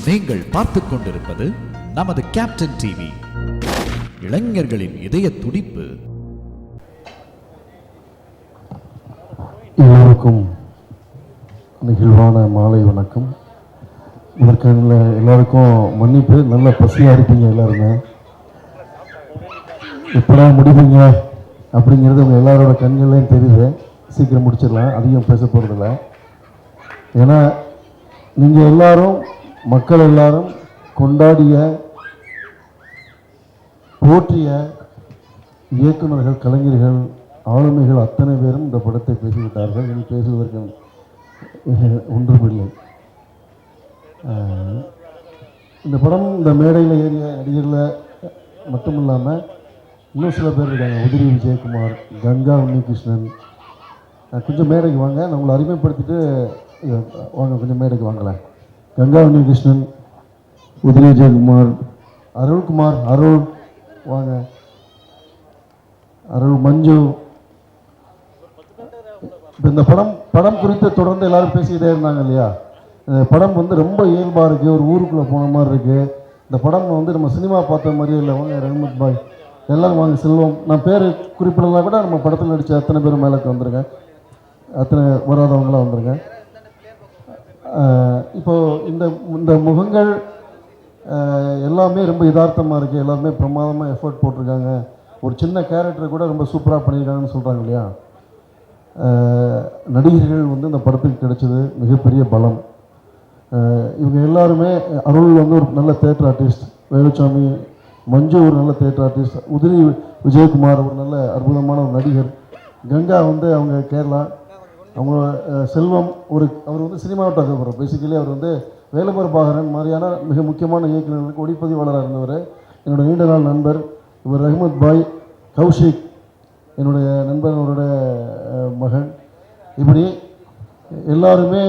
நீங்கள் பார்த்துக் கொண்டிருப்பது நமது கேப்டன் டிவி. இளைஞர்களின் இதய துடிப்பு. எல்லோருக்கும் நிகழ்வான மாலை வணக்கம். இதற்கு எல்லாருக்கும் மன்னிப்பு. நல்ல பசியாக இருப்பீங்க எல்லாருமே. எப்படா முடிப்பீங்க அப்படிங்கிறது உங்கள் எல்லாரோட கண்கள்லையும் தெரியுது. சீக்கிரம் முடிச்சிடலாம், அதிகம் பேச போகிறதில்ல. ஏன்னா நீங்கள் எல்லாரும், மக்கள் எல்லாரும் கொண்டாடிய, போற்றிய இயக்குநர்கள், கலைஞர்கள், ஆளுமைகள் அத்தனை பேரும் இந்த படத்தை பேசிவிட்டார்கள். இனி பேசுவதற்கு ஒன்றுமில்லை. இந்த படம் இந்த மேடையில் ஏறிய நடிகரில் மட்டும் இல்லாமல் இன்னும் சில பேர் இருக்காங்க. உதிரி விஜயகுமார், கங்கா உன்னிகிருஷ்ணன். கொஞ்சம் மேடைக்கு வாங்க, நான் உங்களை அறிமுகப்படுத்திட்டு வாங்க. கொஞ்சம் மேடைக்கு வாங்கலாம். கங்கா உன்னிகிருஷ்ணன், உதிரி விஜயகுமார், அருள்குமார், அருள் வாங்க, அருள், மஞ்சு. இப்போ இந்த படம் குறித்து தொடர்ந்து எல்லாரும் பேசிக்கிட்டே இருந்தாங்க இல்லையா? படம் வந்து ரொம்ப இயல்பாக இருக்குது, ஒரு ஊருக்குள்ளே போன மாதிரி இருக்குது. இந்த படம் வந்து நம்ம சினிமா பார்த்த மாதிரியே இல்லை. வாங்க ரஹ்மத் பாய், எல்லோரும் வாங்க. செல்வம், நான் பேர் குறிப்பிடலாம் கூட நம்ம படத்தில் நடித்த அத்தனை பேர் மேலே வந்துருங்க, அத்தனை வராதவங்களாம் வந்துருங்க. இப்போது இந்த முகங்கள் எல்லாமே ரொம்ப யதார்த்தமாக இருக்குது. எல்லாருமே பிரமாதமாக எஃபர்ட் போட்டிருக்காங்க. ஒரு சின்ன கேரக்டரை கூட ரொம்ப சூப்பராக பண்ணியிருக்காங்கன்னு சொல்கிறாங்க இல்லையா? நடிகர்கள் வந்து இந்த படத்துக்கு கிடைச்சது மிகப்பெரிய பலம். இவங்க எல்லாருமே, அருள் வந்து ஒரு நல்ல தியேட்டர் ஆர்டிஸ்ட், வேலுச்சாமி, மஞ்சு ஒரு நல்ல தியேட்டர் ஆர்டிஸ்ட், உதிரி விஜயகுமார் ஒரு நல்ல அற்புதமான ஒரு நடிகர், கங்கா வந்து அவங்க கேரளா, அவங்க செல்வம் அவர் வந்து சினிமாட்டோகிராஃபர். பேசிக்கலி அவர் வந்து வேலுமரபாகரன் மாதிரியான மிக முக்கியமான இயக்குநர்களுக்கு ஒளிப்பதிவாளராக இருந்தவர். என்னோடய நீண்ட நாள் நண்பர். இவர் ரஹ்மத் பாய், கௌஷிக் என்னுடைய நண்பர், அவருடைய மகன். இப்படி எல்லாருமே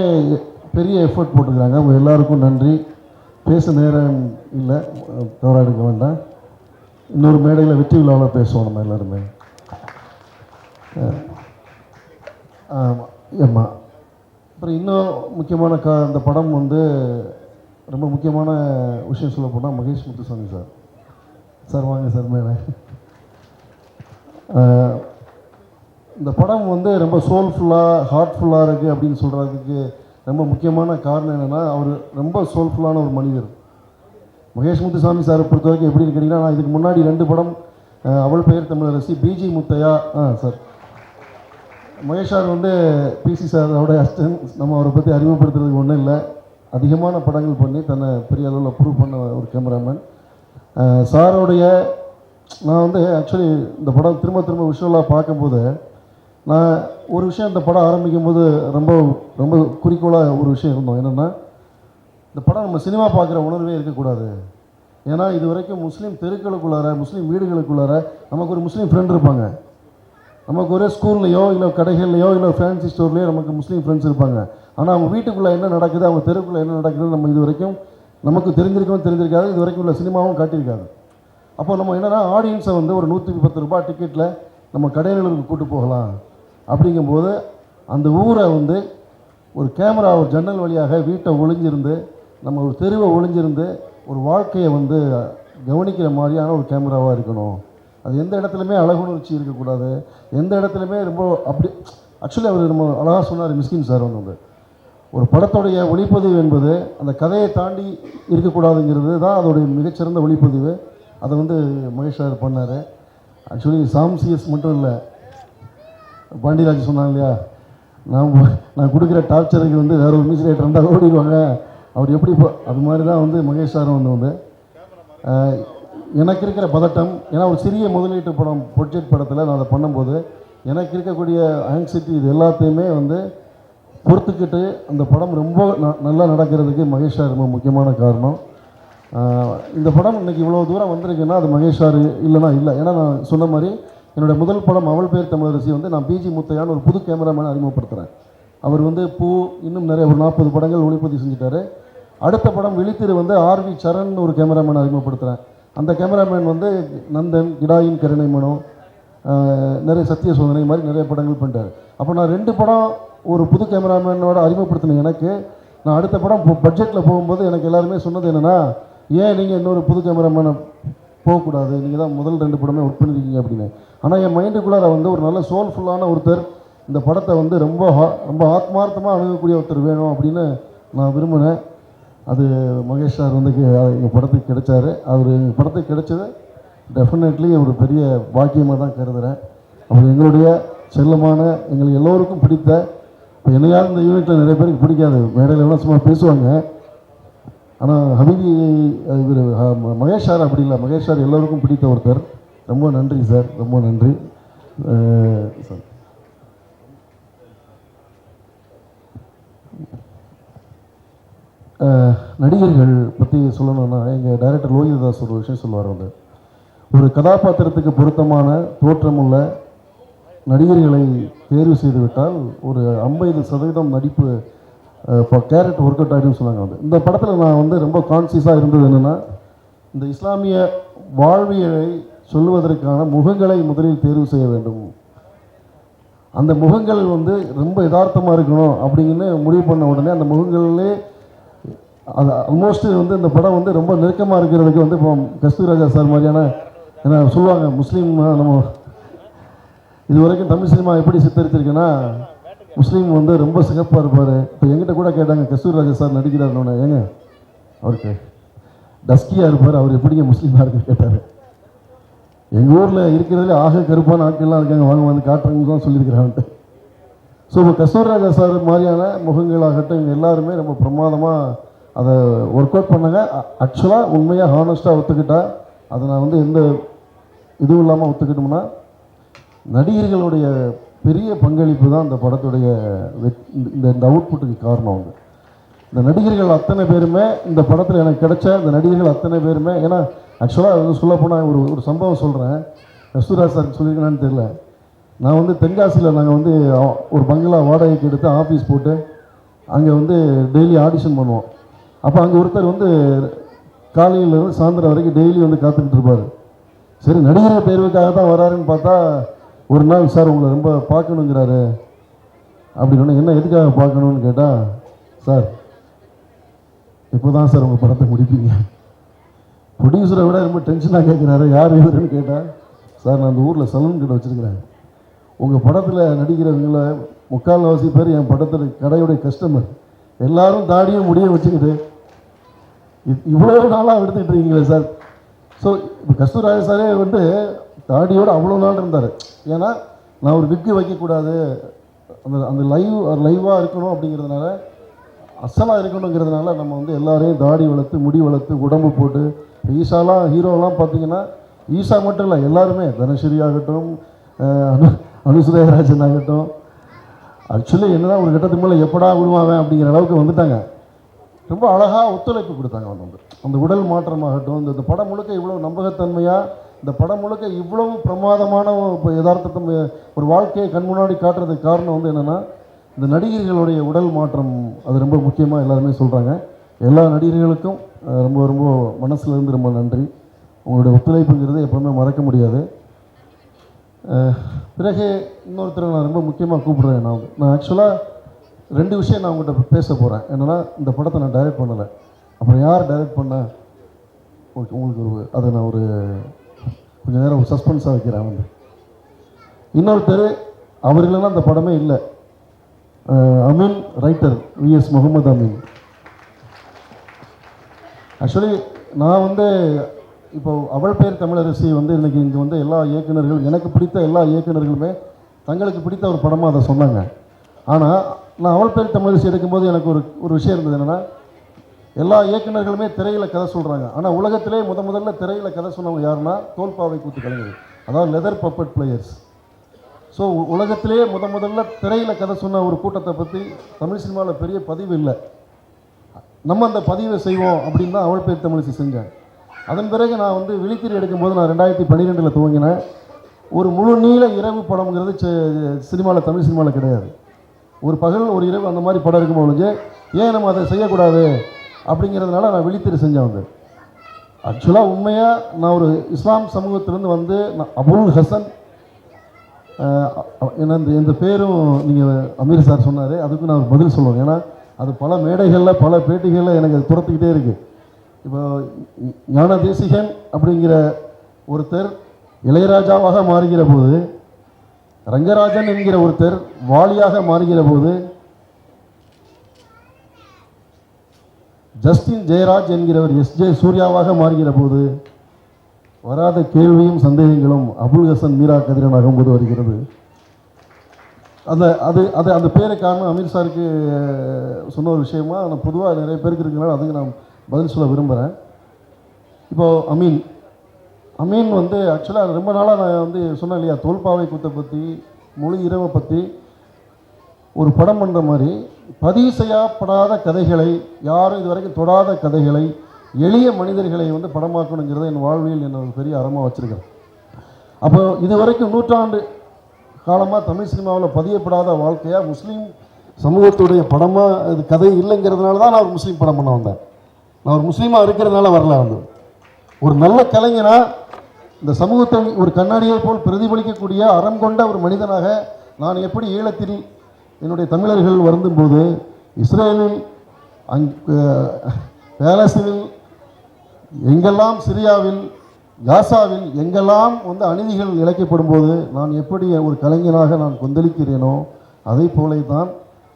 பெரிய எஃபர்ட் போட்டுக்கிறாங்க. அவங்க எல்லாருக்கும் நன்றி. பேச நேரம் இல்லை, தவறாக எடுக்க வேண்டாம். இன்னொரு மேடையில் வெற்றி விழாவில் பேசுவோம் நம்ம எல்லாருமே. ஆமாம். அப்புறம் இன்னும் முக்கியமான இந்த படம் வந்து ரொம்ப முக்கியமான விஷயம் சொல்ல போனால் மகேஷ் முத்துசாமி சார் வாங்க சார் மேலே. இந்த படம் வந்து ரொம்ப சோல்ஃபுல்லாக, ஹார்ட்ஃபுல்லாக இருக்குது அப்படின்னு சொல்கிறதுக்கு ரொம்ப முக்கியமான காரணம் என்னென்னா, அவர் ரொம்ப சோல்ஃபுல்லான ஒரு மனிதர். மகேஷ் முத்துசாமி சாரை பொறுத்த வரைக்கும் எப்படின்னு கேட்டிங்கன்னா, நான் இதுக்கு முன்னாடி 2 படம், அவள் பெயர் Tamilarasi, P G Muthaiah sir. Mahesh sir வந்து பிசி சாரோட அசிஸ்டன்ட். நம்ம அவரை பற்றி அறிமுகப்படுத்துறதுக்கு ஒன்றும் இல்லை. அதிகமான படங்கள் பண்ணி தன்னை பெரிய அளவில் ப்ரூவ் பண்ண ஒரு கேமராமேன் சாரோடைய. நான் வந்து ஆக்சுவலி இந்த படம் திரும்ப விஷுவலாக பார்க்கும்போது, நான் ஒரு விஷயம் இந்த படம் ஆரம்பிக்கும் போது ரொம்ப ரொம்ப குறிக்கோளாக ஒரு விஷயம் இருந்தோம். என்னென்னா, இந்த படம் நம்ம சினிமா பார்க்குற உணர்வே இருக்கக்கூடாது. ஏன்னா இது வரைக்கும் முஸ்லீம் தெருக்களுக்குள்ளார, முஸ்லீம் வீடுகளுக்குள்ளார நமக்கு ஒரு முஸ்லீம் ஃப்ரெண்ட் இருப்பாங்க. நமக்கு ஒரு ஸ்கூல்லையோ இல்லை கடைகள்லையோ இல்லை ஃபேன்சி ஸ்டோர்லேயோ நமக்கு முஸ்லீம் ஃப்ரெண்ட்ஸ் இருப்பாங்க. ஆனால் அவங்க வீட்டுக்குள்ளே என்ன நடக்குது, அவங்க தெருக்குள்ளே என்ன நடக்குது நம்ம இது வரைக்கும் நமக்கு தெரிஞ்சிருக்காது. இது வரைக்கும் உள்ள சினிமாவும் காட்டியிருக்காது. அப்போ நம்ம என்னென்னா, ஆடியன்ஸை வந்து ஒரு 110 ரூபாய் டிக்கெட்டில் நம்ம கடைகளுக்கு கூப்பிட்டு போகலாம். அப்படிங்கும்போது அந்த ஊரை வந்து ஒரு கேமரா, ஒரு ஜன்னல் வழியாக வீட்டை ஒளிஞ்சிருந்து, நம்ம ஒரு தெருவை ஒளிஞ்சிருந்து ஒரு வாழ்க்கையை வந்து கவனிக்கிற மாதிரியான ஒரு கேமராவாக இருக்கணும். அது எந்த இடத்துலையுமே அழகுணர்ச்சி இருக்கக்கூடாது. எந்த இடத்துலையுமே ரொம்ப அப்படி. ஆக்சுவலி அவர் நம்ம அழகாக சொன்னார் மிஸ்கின் சார் வந்து, ஒரு படத்துடைய ஒளிப்பதிவு என்பது அந்த கதையை தாண்டி இருக்கக்கூடாதுங்கிறது தான் அதோடைய மிகச்சிறந்த ஒளிப்பதிவு. அதை வந்து மகேஷ் சார் பண்ணார். ஆக்சுவலி சாம் சிஎஸ் மட்டும் இல்லை, பாண்டியராஜ் சொன்னாங்க இல்லையா, நான் கொடுக்குற டார்ச்சருக்கு வந்து வேற ஒரு மியூசிக் ரைட்டர் இருந்தால் ஓடிடுவாங்க. அவர் எப்படி அது மாதிரி தான் வந்து மகேஷ் சாரும் வந்து எனக்கு இருக்கிற பதட்டம். ஏன்னா ஒரு சிறிய முதலீட்டு படம், ப்ரொஜெக்ட் படத்தில் நான் அதை பண்ணும்போது எனக்கு இருக்கக்கூடிய ஆங்ஸைட்டி, இது எல்லாத்தையுமே வந்து பொறுத்துக்கிட்டு அந்த படம் ரொம்ப நல்லா நடக்கிறதுக்கு மகேஷ் சார் ரொம்ப முக்கியமான காரணம். இந்த படம் இன்றைக்கி இவ்வளோ தூரம் வந்திருக்குன்னா அது மகேஷ் சார் இல்லைனா இல்லை. ஏன்னா நான் சொன்ன மாதிரி என்னோடய முதல் படம் அவள் பெயர் தமிழரசி வந்து நான் பிஜி முத்தையான்னு ஒரு புது கேமராமேனை அறிமுகப்படுத்துகிறேன். அவர் வந்து இன்னும் நிறைய ஒரு 40 படங்கள் ஒளிப்பதிவு செஞ்சுட்டார். அடுத்த படம் விழித்திரு வந்து ஆர்வி சரண் ஒரு கேமராமேனை அறிமுகப்படுத்துகிறேன். அந்த கேமராமேன் வந்து நந்தன், கிடாயின், கருணை மனோ, நிறைய சத்திய சோதனை மாதிரி நிறைய படங்கள் பண்ணிட்டார். அப்போ நான் 2 படம் ஒரு புது கேமராமேனோட அறிமுகப்படுத்தின எனக்கு நான் அடுத்த படம் பட்ஜெட்டில் போகும்போது எனக்கு எல்லாருமே சொன்னது என்னென்னா, ஏன் நீங்கள் இன்னொரு புது கேமராமேனை போகக்கூடாது, நீங்கள் தான் முதல் 2 படமே ஒர்க் பண்ணியிருக்கீங்க அப்படின்னு. ஆனால் என் மைண்டுக்குள்ளார வந்து ஒரு நல்ல சோல்ஃபுல்லான ஒருத்தர் இந்த படத்தை வந்து ரொம்ப ரொம்ப ஆத்மார்த்தமாக அணுகக்கூடிய ஒருத்தர் வேணும் அப்படின்னு நான் விரும்பினேன். அது மகேஷ் சார் வந்து எங்கள் படத்துக்கு கிடைச்சாரு. அவர் எங்கள் படத்துக்கு கிடைச்சது டெஃபினெட்லி ஒரு பெரிய பாக்கியமாக தான் கருதுகிறேன். அவர் எங்களுடைய செல்லமான, எங்களுக்கு எல்லோருக்கும் பிடித்த, இப்போ என்னையாவது இந்த யூனிட்டில் நிறைய பேருக்கு பிடிக்காது, மேடையில் எல்லாம் சும்மா பேசுவாங்க. ஆனால் ஹபீபி இவர் மகேஷ் சார் அப்படி இல்லை, மகேஷ் சார் எல்லோருக்கும் பிடித்த ஒருத்தர். ரொம்ப நன்றி சார், ரொம்ப நன்றி சார். நடிகர்கள் பற்றி சொல்லணும்னா, எங்கள் டைரக்டர் லோகிதாஸ் ஒரு விஷயம் சொல்லுவார். வந்து ஒரு கதாபாத்திரத்துக்கு பொருத்தமான தோற்றமுள்ள நடிகர்களை தேர்வு செய்துவிட்டால் ஒரு 50% நடிப்பு இப்போ கேரக்டர் ஒர்க் அவுட் ஆகிடும்னு சொன்னாங்க. வந்து இந்த படத்தில் நான் வந்து ரொம்ப கான்சியஸாக இருந்தது என்னென்னா, இந்த இஸ்லாமிய வாழ்வியலை சொல்வதற்கான முகங்களை முதலில் தேர்வு செய்ய வேண்டும். அந்த முகங்கள் வந்து ரொம்ப யதார்த்தமாக இருக்கணும் அப்படின்னு முடிவு பண்ண உடனே அந்த முகங்களிலே அது ஆல்மோஸ்ட் வந்து இந்த படம் வந்து ரொம்ப நெருக்கமாக இருக்கிறதுக்கு வந்து இப்போ கஸ்தூரிராஜா சார் மாதிரியான, ஏன்னா சொல்லுவாங்க முஸ்லீம், நம்ம இது வரைக்கும் தமிழ் சினிமா எப்படி சித்தரிச்சிருக்குன்னா, முஸ்லீம் வந்து ரொம்ப சிறப்பாக இருப்பார். இப்போ எங்கிட்ட கூட கேட்டாங்க, கஸ்தூரிராஜா சார் நடிக்கிறாருன்னு, ஏங்க அவருக்கு டஸ்கியாக இருப்பார், அவர் எப்படிங்க முஸ்லீமாக இருக்குன்னு கேட்டார். எங்கள் ஊரில் இருக்கிறதுலே ஆக கருப்பான ஆட்கள்லாம் இருக்காங்க, வாங்க வந்து காட்டுறவங்க தான் சொல்லியிருக்கிறான்ட்டு. ஸோ இப்போ கஸ்தூரிராஜா சார் மாதிரியான முகங்களாகட்டும் இவங்க எல்லாருமே ரொம்ப பிரமாதமாக அதை ஒர்க் அவுட் பண்ணாங்க. ஆக்சுவலாக உண்மையாக ஹானஸ்ட்டாக ஒத்துக்கிட்டா, அதை நான் வந்து எந்த இதுவும் இல்லாமல் ஒத்துக்கிட்டோம்னா, நடிகர்களுடைய பெரிய பங்களிப்பு தான் இந்த படத்துடைய இந்த அவுட்புட்டுக்கு காரணம். வந்து இந்த நடிகர்கள் அத்தனை பேருமே இந்த படத்தில் எனக்கு கிடைச்ச இந்த நடிகர்கள் அத்தனை பேருமே, ஏன்னா ஆக்சுவலாக வந்து சொல்லப்போனால் ஒரு சம்பவம் சொல்கிறேன். கஸ்தூரிராஜ் சார் சொல்லியிருக்கேனான்னு தெரியல. நான் வந்து தென்காசியில் நாங்கள் வந்து ஒரு பங்களா வாடகைக்கு எடுத்து ஆஃபீஸ் போட்டு அங்கே வந்து டெய்லி ஆடிஷன் பண்ணுவோம். அப்போ அங்கே ஒருத்தர் வந்து காலையிலேருந்து சாயந்தரம் வரைக்கும் டெய்லி வந்து காத்துக்கிட்டு இருப்பார். சரி, நடிகர் தேர்வுக்காக தான் வராருன்னு பார்த்தா, ஒரு நாள் சார் உங்களை ரொம்ப பார்க்கணுங்கிறாரு அப்படின்னு. என்ன எதுக்காக பார்க்கணுன்னு கேட்டால், சார் இப்போ தான் சார் உங்கள் படத்தை முடிப்பீங்க. ப்ரொடியூசரை விட ரொம்ப டென்ஷனாக கேட்குறாரு. யார் இவருன்னு கேட்டால், சார் நான் அந்த ஊரில் சலூன் கடை வச்சுருக்கிறேன், உங்கள் படத்தில் நடிக்கிறவங்கள 3/4 பேர் என் படத்தில் கடையுடைய கஸ்டமர், எல்லாரும் தாடியும் முடியும் வச்சுக்கிட்டு இவ்வளோ நாளாக எடுத்துக்கிட்டு இருக்கீங்களே சார். ஸோ இப்போ கஸ்தூரிராஜா சாரே வந்து தாடியோடு அவ்வளோ நாள் இருந்தார். ஏன்னா நான் ஒரு விக்கு வைக்கக்கூடாது, அந்த லைவாக இருக்கணும் அப்படிங்கிறதுனால, அசலாக இருக்கணுங்கிறதுனால நம்ம வந்து எல்லாரையும் தாடி வளர்த்து முடி வளர்த்து உடம்பு போட்டு, ஈஷாலாம் ஹீரோலாம் பார்த்தீங்கன்னா, ஈஷா மட்டும் இல்லை எல்லாருமே, தனஸ்ரீ ஆகட்டும், அனுசுரேயராஜன் ஆகட்டும், ஆக்சுவலி என்னன்னா ஒரு கட்டத்துக்கு மேலே எப்படா விடுவாவேன் அப்படிங்கிற அளவுக்கு வந்துட்டாங்க. ரொம்ப அழகாக ஒத்துழைப்பு கொடுத்தாங்க. வந்து அந்த உடல் மாற்றமாகட்டும், இந்த படம் முழுக்க இவ்வளோ நம்பகத்தன்மையாக, இந்த படம் முழுக்க இவ்வளவு பிரமாதமான இப்போ யதார்த்தத்தை ஒரு வாழ்க்கையை கண் முன்னாடி காட்டுறதுக்கு காரணம் வந்து என்னென்னா, இந்த நடிகர்களுடைய உடல் மாற்றம். அது ரொம்ப முக்கியமாக எல்லாருமே சொல்கிறாங்க. எல்லா நடிகர்களுக்கும் ரொம்ப ரொம்ப மனசுலேருந்து ரொம்ப நன்றி. உங்களுடைய ஒத்துழைப்புங்கிறது எப்போவுமே மறக்க முடியாது. பிறகு இன்னொருத்தரை நான் ரொம்ப முக்கியமாக கூப்பிடுறேன். நான் ஆக்சுவலாக 2 விஷயம் நான் உங்கள்கிட்ட பேச போகிறேன். என்னென்னா, இந்த படத்தை நான் டைரக்ட் பண்ணலை, அப்புறம் யார் டைரக்ட் பண்ண உங்களுக்கு அதை நான் கொஞ்சம் நேரம் ஒரு சஸ்பென்ஸாக வைக்கிறேன். வந்து இன்னொருத்தர், அவர் இல்லைன்னா அந்த படமே இல்லை. Ameen, writer V S Mohammed Ameen. Actually நான் வந்து இப்போ அவள் பேர் தமிழரசி வந்து இன்றைக்கி இங்கே வந்து எல்லா இயக்குநர்கள், எனக்கு பிடித்த எல்லா இயக்குநர்களுமே தங்களுக்கு பிடித்த ஒரு படமாக அதை சொன்னாங்க. ஆனால் நான் அவள் பேர் தமிழரசி எடுக்கும்போது எனக்கு ஒரு விஷயம் இருந்தது. என்னென்னா, எல்லா இயக்குநர்களுமே திரையில் கதை சொல்கிறாங்க. ஆனால் உலகத்திலே முதல்ல திரையில் கதை சொன்னவங்க யாருன்னா, தோல்பாவை கூத்து கலைஞர்கள், அதாவது லெதர் பப்பட் பிளேயர்ஸ். ஸோ உலகத்திலே முதல்ல திரையில் கதை சொன்ன ஒரு கூட்டத்தை பற்றி தமிழ் சினிமாவில் பெரிய பதிவு இல்லை. நம்ம அந்த பதிவை செய்வோம் அப்படின்னு தான் அவள் பேர் தமிழரசி செஞ்சேன். அதன் பிறகு நான் வந்து விழித்திரை எடுக்கும்போது நான் 2012 துவங்கினேன். ஒரு முழு நீள இரவு படம்ங்கிறது சினிமாவில், தமிழ் சினிமாவில் கிடையாது. ஒரு பகல் ஒரு இரவு அந்த மாதிரி படம் இருக்கும்போது ஏன் நம்ம அதை செய்யக்கூடாது அப்படிங்கிறதுனால நான் விழித்திரை செஞ்சேன். வந்து ஆக்சுவலாக உண்மையாக நான் ஒரு இஸ்லாம் சமூகத்திலேருந்து வந்து நான் அபுல் ஹசன், ஏன்னா இந்த பேரும் நீங்கள் அமீர் சார் சொன்னார், அதுக்கு நான் ஒரு பதில் சொல்லுவேன். ஏன்னா அது பல மேடைகளில் பல பேட்டிகளில் எனக்கு அது துரத்துக்கிட்டே இருக்குது. இப்போ ஞான தேசிகன் அப்படிங்கிற ஒருத்தர் இளையராஜாவாக மாறுகிற போது, ரங்கராஜன் என்கிற ஒருத்தர் வாலியாக மாறுகிற போது, ஜஸ்டின் ஜெயராஜ் என்கிறவர் எஸ்ஜே சூர்யாவாக மாறுகிற போது வராத கேள்வியும் சந்தேகங்களும் அபுல் ஹசன் மீரா கதிரன் ஆகும்போது வருகிறது. அந்த பேரை காரணம் அமீர் சாருக்கு சொன்ன ஒரு விஷயமா நான் பொதுவாக நிறைய பேருக்கு இருக்கிறனால அதுக்கு நான் பதில் சொல்ல விரும்புகிறேன். இப்போது அமீன் வந்து ஆக்சுவலாக ரொம்ப நாளாக நான் வந்து சொன்னேன் இல்லையா, தோல்பாவை கூத்தை பற்றி மொழி இரவை பற்றி ஒரு படம் பண்ணுற மாதிரி பதிவு செய்யப்படாத கதைகளை, யாரும் இது வரைக்கும் தொடாத கதைகளை, எளிய மனிதர்களை வந்து படமாக்கணுங்கிறத என் வாழ்வில் என்ன ஒரு பெரிய அறமாக வச்சுருக்கேன். அப்போ இது வரைக்கும் நூற்றாண்டு காலமாக தமிழ் சினிமாவில் பதியப்படாத வாழ்க்கையாக முஸ்லீம் சமூகத்துடைய படமாக இது கதை இல்லைங்கிறதுனால தான் நான் ஒரு முஸ்லீம் படம் பண்ண வந்தேன். நான் ஒரு முஸ்லீமாக இருக்கிறதுனால வரல. வந்து ஒரு நல்ல கலைஞனாக இந்த சமூகத்தை ஒரு கண்ணாடியை போல் பிரதிபலிக்கக்கூடிய அறம் கொண்ட ஒரு மனிதனாக நான் எப்படி ஈழத்தில் என்னுடைய தமிழர்கள் வருந்தும்போது, இஸ்ரேலில் பாலஸ்தீனில் எங்கெல்லாம், சிரியாவில், காசாவில் எங்கெல்லாம் வந்து அநீதிகள் இழைக்கப்படும் போது நான் எப்படி ஒரு கலைஞனாக நான் கொந்தளிக்கிறேனோ அதே போல தான்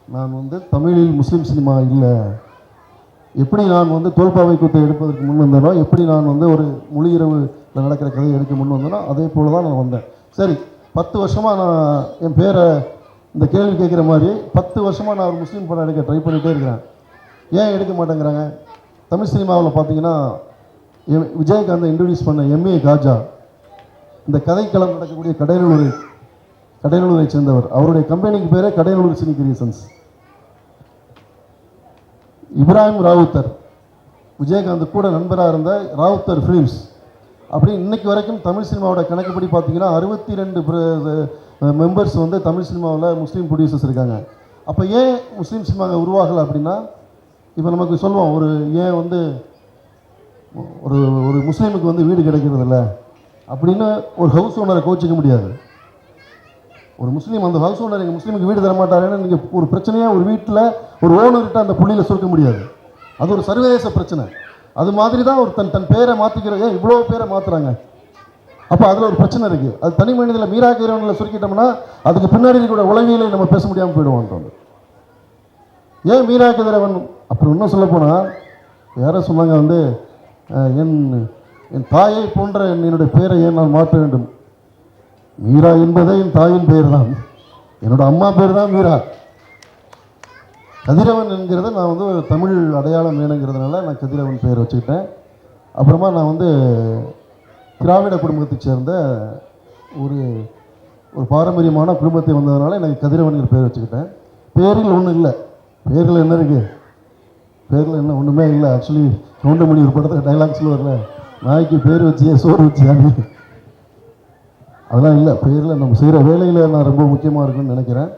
நான் வந்து தமிழில் முஸ்லீம் சினிமா இல்லை, எப்படி நான் வந்து தோல்பாவை கூத்தை எடுப்பதற்கு முன் வந்தேனோ, எப்படி நான் வந்து ஒரு மொழி இரவில் நடக்கிற கதையை எடுக்க முன் வந்தேனோ அதே போல தான் நான் வந்தேன். சரி, 10 வருஷமாக நான் என் பேரை இந்த கேள்வி கேட்குற மாதிரி 10 வருஷமாக நான் ஒரு முஸ்லீம் படம் எடுக்க ட்ரை பண்ணிகிட்டே இருக்கிறேன். ஏன் எடுக்க மாட்டேங்கிறாங்க? தமிழ் சினிமாவில் பார்த்தீங்கன்னா விஜயகாந்தை இன்ட்ரடியூஸ் பண்ண எம்ஏ காஜா இந்த கதைக்களம் நடக்கக்கூடிய கடையனூரை சேர்ந்தவர். அவருடைய கம்பெனிக்கு பேரே கடையனூர் சினி கிரியேஷன்ஸ். இப்ராஹிம் ராவுத்தர், விஜயகாந்த் கூட நண்பராக இருந்த ராவுத்தர் ஃபிலிம்ஸ். அப்படி இன்னைக்கு வரைக்கும் தமிழ் சினிமாவோட கணக்குப்படி பார்த்தீங்கன்னா 62 மெம்பர்ஸ் வந்து தமிழ் சினிமாவில் முஸ்லீம் ப்ரொடியூசர்ஸ் இருக்காங்க. அப்போ ஏன் முஸ்லீம் சினிமாவை உருவாகலை அப்படின்னா, இப்போ நமக்கு சொல்லுவோம் ஒரு ஏன் வந்து ஒரு ஒரு முஸ்லீமுக்கு வந்து வீடு கிடைக்கிறதில்ல அப்படின்னு ஒரு ஹவுஸ் ஓனரை கோச்சிக்க முடியாது. ஒரு முஸ்லீம் அந்த ஹவுஸ் ஓனர் எங்கள் முஸ்லீமுக்கு வீடு தர மாட்டாருன்னு நீங்கள் ஒரு பிரச்சனையாக ஒரு வீட்டில் ஒரு ஓனர்கிட்ட அந்த புள்ளியில் சுருக்க முடியாது. அது ஒரு சர்வதேச பிரச்சனை. அது மாதிரி தான் ஒரு தன் பேரை மாற்றிக்கிறது. இவ்வளோ பேரை மாற்றுறாங்க. அப்போ அதில் ஒரு பிரச்சனை இருக்குது. அது தனி மனிதனில் மீரா கதிரவனில் சுருக்கிட்டோம்னா அதுக்கு பின்னாடி இருக்கிற உளவியலை நம்ம பேச முடியாமல் போயிடுவோம். ஏன் மீரா கதிரவன்? அப்புறம் இன்னும் சொல்லப்போனால் யாரும் சொன்னாங்க வந்து என் தாயை போன்ற என்னுடைய பெயரை ஏன் நான் மாற்ற வேண்டும்? மீரா என்பதே என் தாயின் பெயர் தான். என்னோட அம்மா பேர் தான் மீரா. கதிரவன் என்கிறத நான் வந்து தமிழ் அடையாளம் வேணுங்கிறதுனால நான் கதிரவன் பெயர் வச்சுக்கிட்டேன். அப்புறமா நான் வந்து திராவிட குடும்பத்தை சேர்ந்த ஒரு பாரம்பரியமான குடும்பத்தை வந்ததுனால எனக்கு கதிரவன்கிற பேர் வச்சுக்கிட்டேன். பேரில் ஒன்றும் இல்லை. பேரில் என்ன இருக்குது? பேரில் என்ன ஒன்றுமே இல்லை. ஆக்சுவலி கவுண்டமணி ஒரு படத்தில் டைலாக்ஸில் வரல, நாய்க்கு பேர் வச்சியா சோறு வச்சியான்னு. அதெல்லாம் இல்லை. பேரில் நம்ம செய்கிற வேலையில் நான் ரொம்ப முக்கியமாக இருக்குன்னு நினைக்கிறேன்.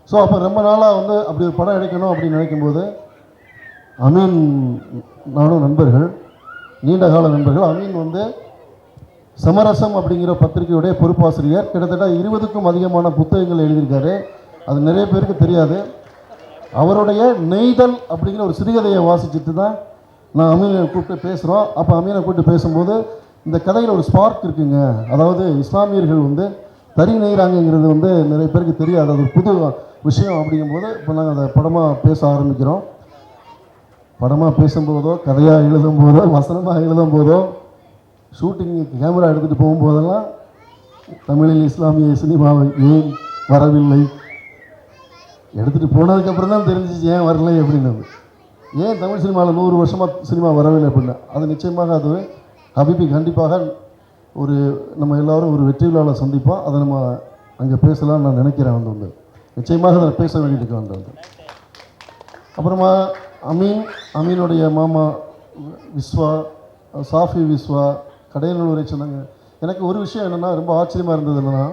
ஸோ அப்போ ரொம்ப நாளாக வந்து அப்படி ஒரு படம் எடுக்கணும் அப்படின்னு நினைக்கும்போது அமீன் நானும் நண்பர்கள், நீண்ட கால நண்பர்கள். அமீன் வந்து சமரசம் அப்படிங்கிற பத்திரிகையுடைய பொறுப்பாசிரியர். கிட்டத்தட்ட 20க்கும் அதிகமான புத்தகங்கள் எழுதியிருக்காரு. அது நிறைய பேருக்கு தெரியாது. அவருடைய நெய்தல் அப்படிங்கிற ஒரு சிறுகதையை வாசிச்சுட்டு தான் நான் அமீனை கூப்பிட்டு பேசுகிறோம். அப்போ அமீனை கூப்பிட்டு பேசும்போது இந்த கதையில் ஒரு ஸ்பார்க் இருக்குங்க. அதாவது இஸ்லாமியர்கள் வந்து தறி நெய்கிறாங்கிறது வந்து நிறைய பேருக்கு தெரியாது. அது ஒரு புது விஷயம். அப்படிங்கும்போது இப்போ நாங்கள் அதை படமாக பேச ஆரம்பிக்கிறோம். படமாக பேசும்போதோ, கதையாக எழுதும் போதோ, வசனமாக எழுதும் போதோ, ஷூட்டிங்கு கேமரா எடுத்துகிட்டு போகும்போதெல்லாம் தமிழில் இஸ்லாமிய சினிமாவை ஏன் வரவில்லை, எடுத்துகிட்டு போனதுக்கப்புறம் தான் தெரிஞ்சிச்சு ஏன் வரலை அப்படின்னு. ஏன் தமிழ் சினிமாவில் 100 வருஷமாக சினிமா வரவில்லை அப்படின்னு. அது நிச்சயமாக அது ஹபீபி கண்டிப்பாக ஒரு நம்ம எல்லோரும் ஒரு வெற்றி விழாவில் சந்திப்போம். அதை நம்ம அங்கே பேசலாம்னு நான் நினைக்கிறேன். வந்து நிச்சயமாக அதை பேச வேண்டியிருக்கு. வந்து அப்புறமா அமீனுடைய மாமா விஸ்வா, சாஃபி விஸ்வா, கடையனூரை சொன்னாங்க. எனக்கு ஒரு விஷயம் என்னென்னா ரொம்ப ஆச்சரியமாக இருந்தது என்னென்னா,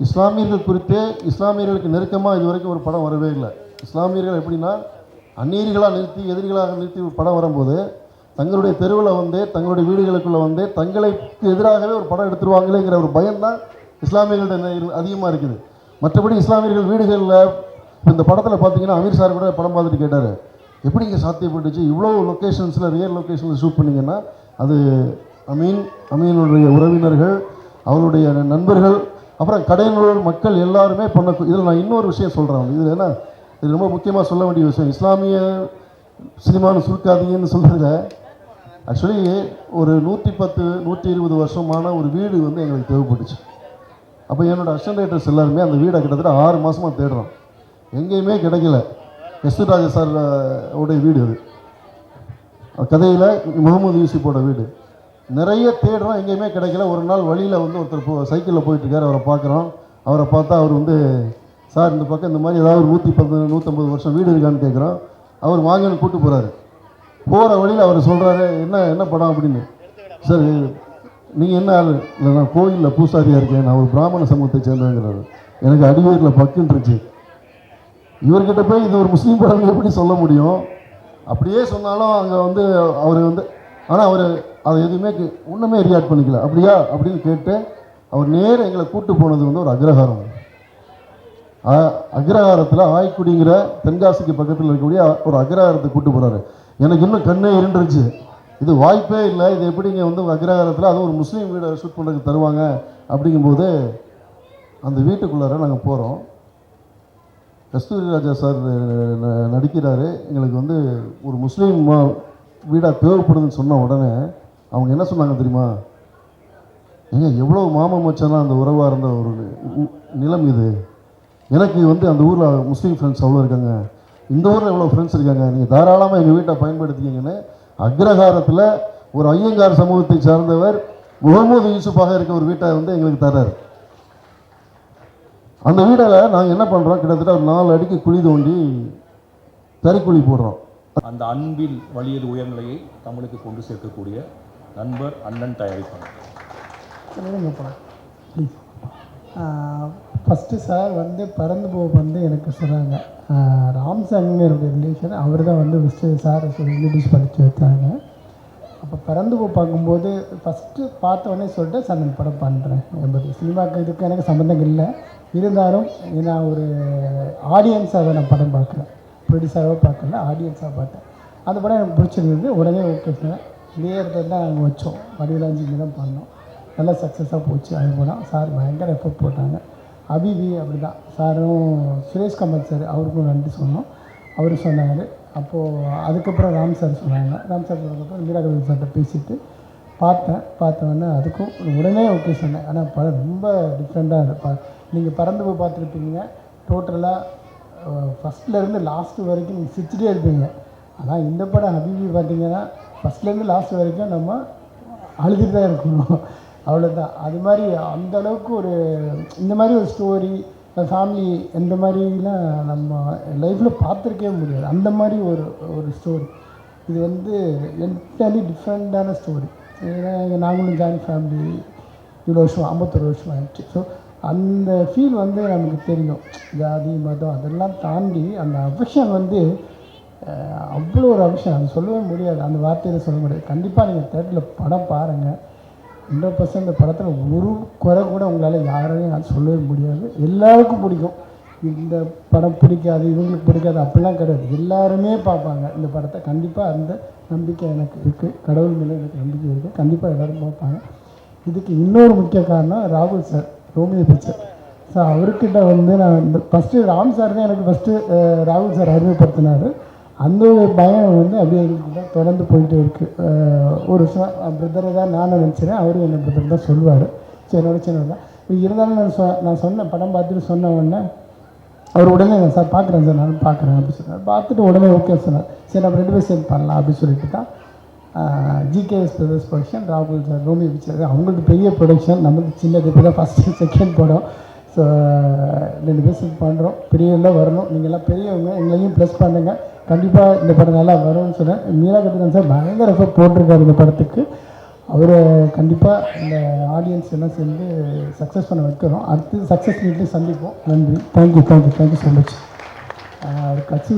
இஸ்லாமியர்கள் குறித்து இஸ்லாமியர்களுக்கு நெருக்கமாக இது வரைக்கும் ஒரு படம் வரவே இல்லை. இஸ்லாமியர்கள் எப்படின்னா அந்நியர்களாக நிறுத்தி எதிரிகளாக நிறுத்தி ஒரு படம் வரும்போது தங்களுடைய தெருவில் வந்து தங்களுடைய வீடுகளுக்குள்ளே வந்து தங்களுக்கு எதிராகவே ஒரு படம் எடுத்துருவாங்களேங்கிற ஒரு பயம்தான் இஸ்லாமியர்கள்ட்ட அதிகமாக இருக்குது. மற்றபடி இஸ்லாமியர்கள் வீடுகளில் இப்போ இந்த படத்தில் பார்த்தீங்கன்னா அமீர் சார் கூட படம் பார்த்துட்டு கேட்டார், எப்படி இங்கே சாத்தியப்பட்டுச்சு, இவ்வளோ லொக்கேஷன்ஸில் ரியல் லொக்கேஷனில் ஷூட் பண்ணிங்கன்னா அது அமீனுடைய உறவினர்கள், அவருடைய நண்பர்கள், அப்புறம் கடையினுடைய மக்கள் எல்லாருமே பண்ண. இதில் நான் இன்னொரு விஷயம் சொல்கிறேன், இதில் என்ன இது ரொம்ப முக்கியமாக சொல்ல வேண்டிய விஷயம். இஸ்லாமிய சினிமான்னு சுருக்காதீங்கன்னு சொல்கிறதுல ஆக்சுவலி ஒரு 110-120 வருஷமான ஒரு வீடு வந்து எங்களுக்கு தேவைப்பட்டுச்சு. அப்போ என்னோடய அசிஸ்டன்ட் ரைட்டர்ஸ் எல்லாருமே அந்த வீடை கிட்டத்தட்ட 6 மாதமாக தேடுறோம், எங்கேயுமே கிடைக்கல. எஸ்ஆர் ராஜா சார் உடைய வீடு அது கதையில் முகமது யூசுஃபோட வீடு. நிறைய தேடுறோம், எங்கேயுமே கிடைக்கல. ஒரு நாள் வழியில் வந்து ஒருத்தர் சைக்கிளில் போயிட்டுருக்கார், அவரை பார்க்குறோம். அவரை பார்த்தா அவர் வந்து, சார் இந்த பக்கம் இந்த மாதிரி ஏதாவது ஒரு 110-150 வருஷம் வீடு இருக்கான்னு கேட்குறோம். அவர் வாங்கன்னு கூப்பிட்டு போகிறாரு. போகிற வழியில் அவர் சொல்கிறாரு, என்ன படம் அப்படின்னு. சார் நீங்கள் என்ன ஆள்? இல்லை, நான் கோயிலில் பூசாரியாக இருக்கேன், நான் ஒரு பிராமண சமூகத்தை சேர்ந்தேங்கிறாரு. எனக்கு அடிவேரில் பக்குன்றுச்சு. இவர்கிட்ட போய் இது ஒரு முஸ்லீம் படம் எப்படி சொல்ல முடியும்? அப்படியே சொன்னாலும் அங்கே வந்து அவர் வந்து, ஆனால் அவர் அதை எதுவுமே ஒன்றுமே ரியாக்ட் பண்ணிக்கல. அப்படியா அப்படின்னு கேட்டு அவர் நேரம் எங்களை கூப்பிட்டு போனது வந்து ஒரு அக்ரஹாரம். அக்ரஹாரத்தில் ஆய்க்குடிங்கிற தென்காசிக்கு பக்கத்தில் இருக்கக்கூடிய ஒரு அக்ரஹாரத்தை கூப்பிட்டு போகிறாரு. எனக்கு இன்னும் கண்ணே இருந்துருச்சு, இது வாய்ப்பே இல்லை, இது எப்படிங்க வந்து அக்ரஹாரத்தில் அதுவும் ஒரு முஸ்லீம் வீடை ஷூட் பண்ணுறதுக்கு தருவாங்க. அப்படிங்கும்போது அந்த வீட்டுக்குள்ளார நாங்கள் போகிறோம். கஸ்தூரி ராஜா சார் நடிக்கிறாரு. எங்களுக்கு வந்து ஒரு முஸ்லீம் வீடாக தேவைப்படுதுன்னு சொன்ன உடனே அவங்க என்ன சொன்னாங்க தெரியுமா? ஏங்க எவ்வளோ மாமன் மச்சானா அந்த உறவாக இருந்த ஒரு நிலம் இது. எனக்கு வந்து அந்த ஊரில் முஸ்லீம் ஃப்ரெண்ட்ஸ் அவ்வளோ இருக்காங்க, இந்த ஊரில் எவ்வளோ ஃப்ரெண்ட்ஸ் இருக்காங்க, நீங்கள் தாராளமாக எங்கள் வீட்டை பயன்படுத்திக்கிங்கன்னு அக்ரஹாரத்தில் ஒரு ஐயங்கார் சமூகத்தை சார்ந்தவர் முகமது யூசுஃபாக இருக்க ஒரு வீட்டை வந்து எங்களுக்கு தர்றாரு. அந்த வீடில் நாங்கள் என்ன பண்ணுறோம், கிட்டத்தட்ட ஒரு 4 அடிக்கு குழி தோண்டி தறிக்குழி போடுறோம். அந்த அன்பில் வலியது உயர்நிலையை தமிழுக்கு கொண்டு சேர்க்கக்கூடிய நண்பர் அண்ணன் தயாரிப்பாளர். ஃபஸ்ட்டு சார் வந்து பறந்து போக வந்து எனக்கு சொன்னாங்க, ராம்சங்கர் ரிலேஷன், அவர் தான் வந்து ஃபஸ்ட்டு சார் இங்கிலீஷ் படித்து வைத்தாங்க. அப்போ பறந்து போய் பார்க்கும்போது ஃபஸ்ட்டு பார்த்தோன்னே சொல்லிட்டு சார் நான் படம் பண்ணுறேன். பட் சினிமாவுக்கு இதுக்கு எனக்கு சம்மந்தம் இல்லை, இருந்தாலும் நான் ஒரு ஆடியன்ஸாக நான் படம் பார்க்குறேன், ப்ரொடியூசராக பார்க்கல, ஆடியன்ஸாக பார்த்தேன். அந்த படம் எனக்கு பிடிச்சிருந்தது. உடனே ஓகே சார், இதே இடத்துல தான் நாங்கள் வச்சோம், வடிவிலாஞ்சிங்க தான் பண்ணோம். நல்லா சக்ஸஸாக போச்சு. அது போனால் சார் பயங்கர எஃபர்ட் போட்டாங்க. அபிவி அப்படி தான், சாரும் சுரேஷ் கமல் சார் அவருக்கும் நன்றி சொன்னோம். அவர் சொன்னார். அப்போது அதுக்கப்புறம் ராம் சார் சொன்னாங்க. ராம் சார் சொன்னதுக்கப்புறம் மீராகவி சார்கிட்ட பேசிவிட்டு பார்த்தோன்னே அதுக்கும் உடனே ஓகே சொன்னேன். ஆனால் படம் ரொம்ப டிஃப்ரெண்ட்டாக இருக்கும். நீங்கள் பறந்து போய் பார்த்துருப்பீங்க, டோட்டலாக ஃபஸ்ட்லேருந்து லாஸ்ட்டு வரைக்கும் நீங்கள் சிரிச்சிட்டே இருப்பீங்க. ஆனால் இந்த படம் ஹபீபி பார்த்தீங்கன்னா ஃபஸ்ட்லேருந்து லாஸ்ட் வரைக்கும் நம்ம அழுதுட்டு தான் இருக்கணும், அவ்வளோதான். அது மாதிரி அந்தளவுக்கு ஒரு இந்த மாதிரி ஒரு ஸ்டோரி ஃபேமிலி இந்த மாதிரிலாம் நம்ம லைஃப்பில் பார்த்துருக்கவே முடியாது. அந்த மாதிரி ஒரு ஸ்டோரி இது வந்து என்டையர்லி டிஃப்ரெண்ட்டான ஸ்டோரி. ஏன்னா நாங்களும் ஜாயின்ட் ஃபேமிலி இவ்வளோ வருஷம் 51 வருஷம் ஆகிடுச்சு. ஸோ அந்த ஃபீல் வந்து நமக்கு தெரியும். ஜாதி மதம் அதெல்லாம் தாண்டி அந்த அஃபெக்ஷன் வந்து அவ்வளோ ஒரு அஃபெக்ஷன், அது சொல்லவே முடியாது, அந்த வார்த்தையில் சொல்ல முடியாது. கண்டிப்பாக நீங்கள் தேட்டரில் படம் பாருங்கள். 100% இந்த படத்தில் ஒரு குறை கூட உங்களால் யாரையும் அது சொல்லவே முடியாது. எல்லாருக்கும் பிடிக்கும். இந்த படம் பிடிக்காது, இவங்களுக்கு பிடிக்காது அப்படிலாம் கிடையாது, எல்லாருமே பார்ப்பாங்க இந்த படத்தை. கண்டிப்பாக அந்த நம்பிக்கை எனக்கு இருக்குது, கடவுள் மேலே எனக்கு நம்பிக்கை இருக்குது. கண்டிப்பாக எல்லோரும் பார்ப்பாங்க. இதுக்கு இன்னொரு முக்கிய காரணம் ராகுல் சார், ரோமியோ பிக்சர். ஸோ அவர்கிட்ட வந்து நான் இந்த ஃபஸ்ட்டு ராம் சார் தான் எனக்கு ஃபஸ்ட்டு ராகுல் சார் அறிமுகப்படுத்தினார். அந்த ஒரு பயம் வந்து அப்படியே எங்களுக்கு தொடர்ந்து போயிட்டு இருக்குது. ஒரு பிரதரை தான் நான் நினச்சிறேன், அவரும் என்ன பிரதர் தான் சொல்லுவார், என்னோட சின்னவர் தான். இருந்தாலும் நான் சொன்னேன், படம் பார்த்துட்டு சொன்ன உடனே அவர் உடனே சார் பார்க்குறேன் சார், நானும் பார்க்குறேன் அப்படின்னு சொன்னார். பார்த்துட்டு உடனே ஓகே சொன்னார். சரி நம்ம 2 பேரும் சேர்ந்து பண்ணலாம் அப்படின்னு சொல்லிட்டு தான் ஜிகேஎஸ் பிரதர்ஸ் ப்ரொடக்ஷன், ராகுல் சார் ரோமியோ பிக்சர் அவங்களுக்கு பெரிய ப்ரொடக்ஷன், நம்மளுக்கு சின்னது இப்போ தான் ஃபஸ்ட்டு செகண்ட் படம். ஸோ 2 பேர் சேர்ந்து பண்ணுறோம். பெரியவெல்லாம் வரணும், நீங்கள்லாம் பெரியவங்க, எங்களையும் ப்ளஸ் பண்ணுங்கள். கண்டிப்பாக இந்த படம் நல்லா வரும்னு சொன்னேன். மீரா கட்டிதான் சார் பயங்கர எஃபர்ட் போட்டிருக்காரு இந்த படத்துக்கு. அவரை கண்டிப்பாக இந்த ஆடியன்ஸ் எல்லாம் சேர்ந்து சக்ஸஸ் பண்ண வைக்கிறோம். அடுத்து சக்ஸஸ் மீட்லேயும் சந்திப்போம். நன்றி. Thank you so much. அவர் கட்சி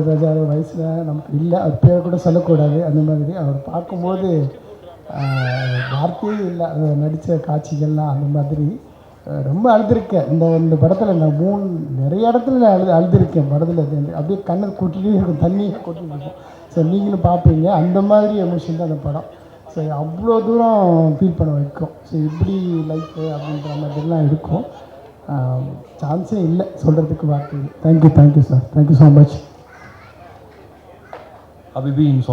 ராஜா வயசில் நமக்கு இல்லை, அவர் பேரை கூட சொல்லக்கூடாது. அந்த மாதிரி அவர் பார்க்கும்போது வார்த்தையே இல்லை, அவர் நடித்த காட்சிகள்லாம் அந்த மாதிரி ரொம்ப அழுதுருக்கேன் இந்த படத்தில். நான் நிறைய இடத்துல நான் அழுதுருக்கேன் படத்தில். அப்படியே கண்ணை கொட்டிகிட்டே இருக்கும், தண்ணியை கொட்டிகிட்டு இருக்கும். ஸோ நீங்களும் பார்ப்பீங்க, அந்த மாதிரி எமோஷன் தான் அந்த படம். ஸோ அவ்வளோ தூரம் ஃபீல் பண்ண வைக்கும். ஸோ இப்படி லைஃபு அப்படின்ற மாதிரிலாம் இருக்கும். சான்ஸே இல்லை சொல்கிறதுக்கு வார்த்தை. Thank you sir, thank you so much. அபிபியின்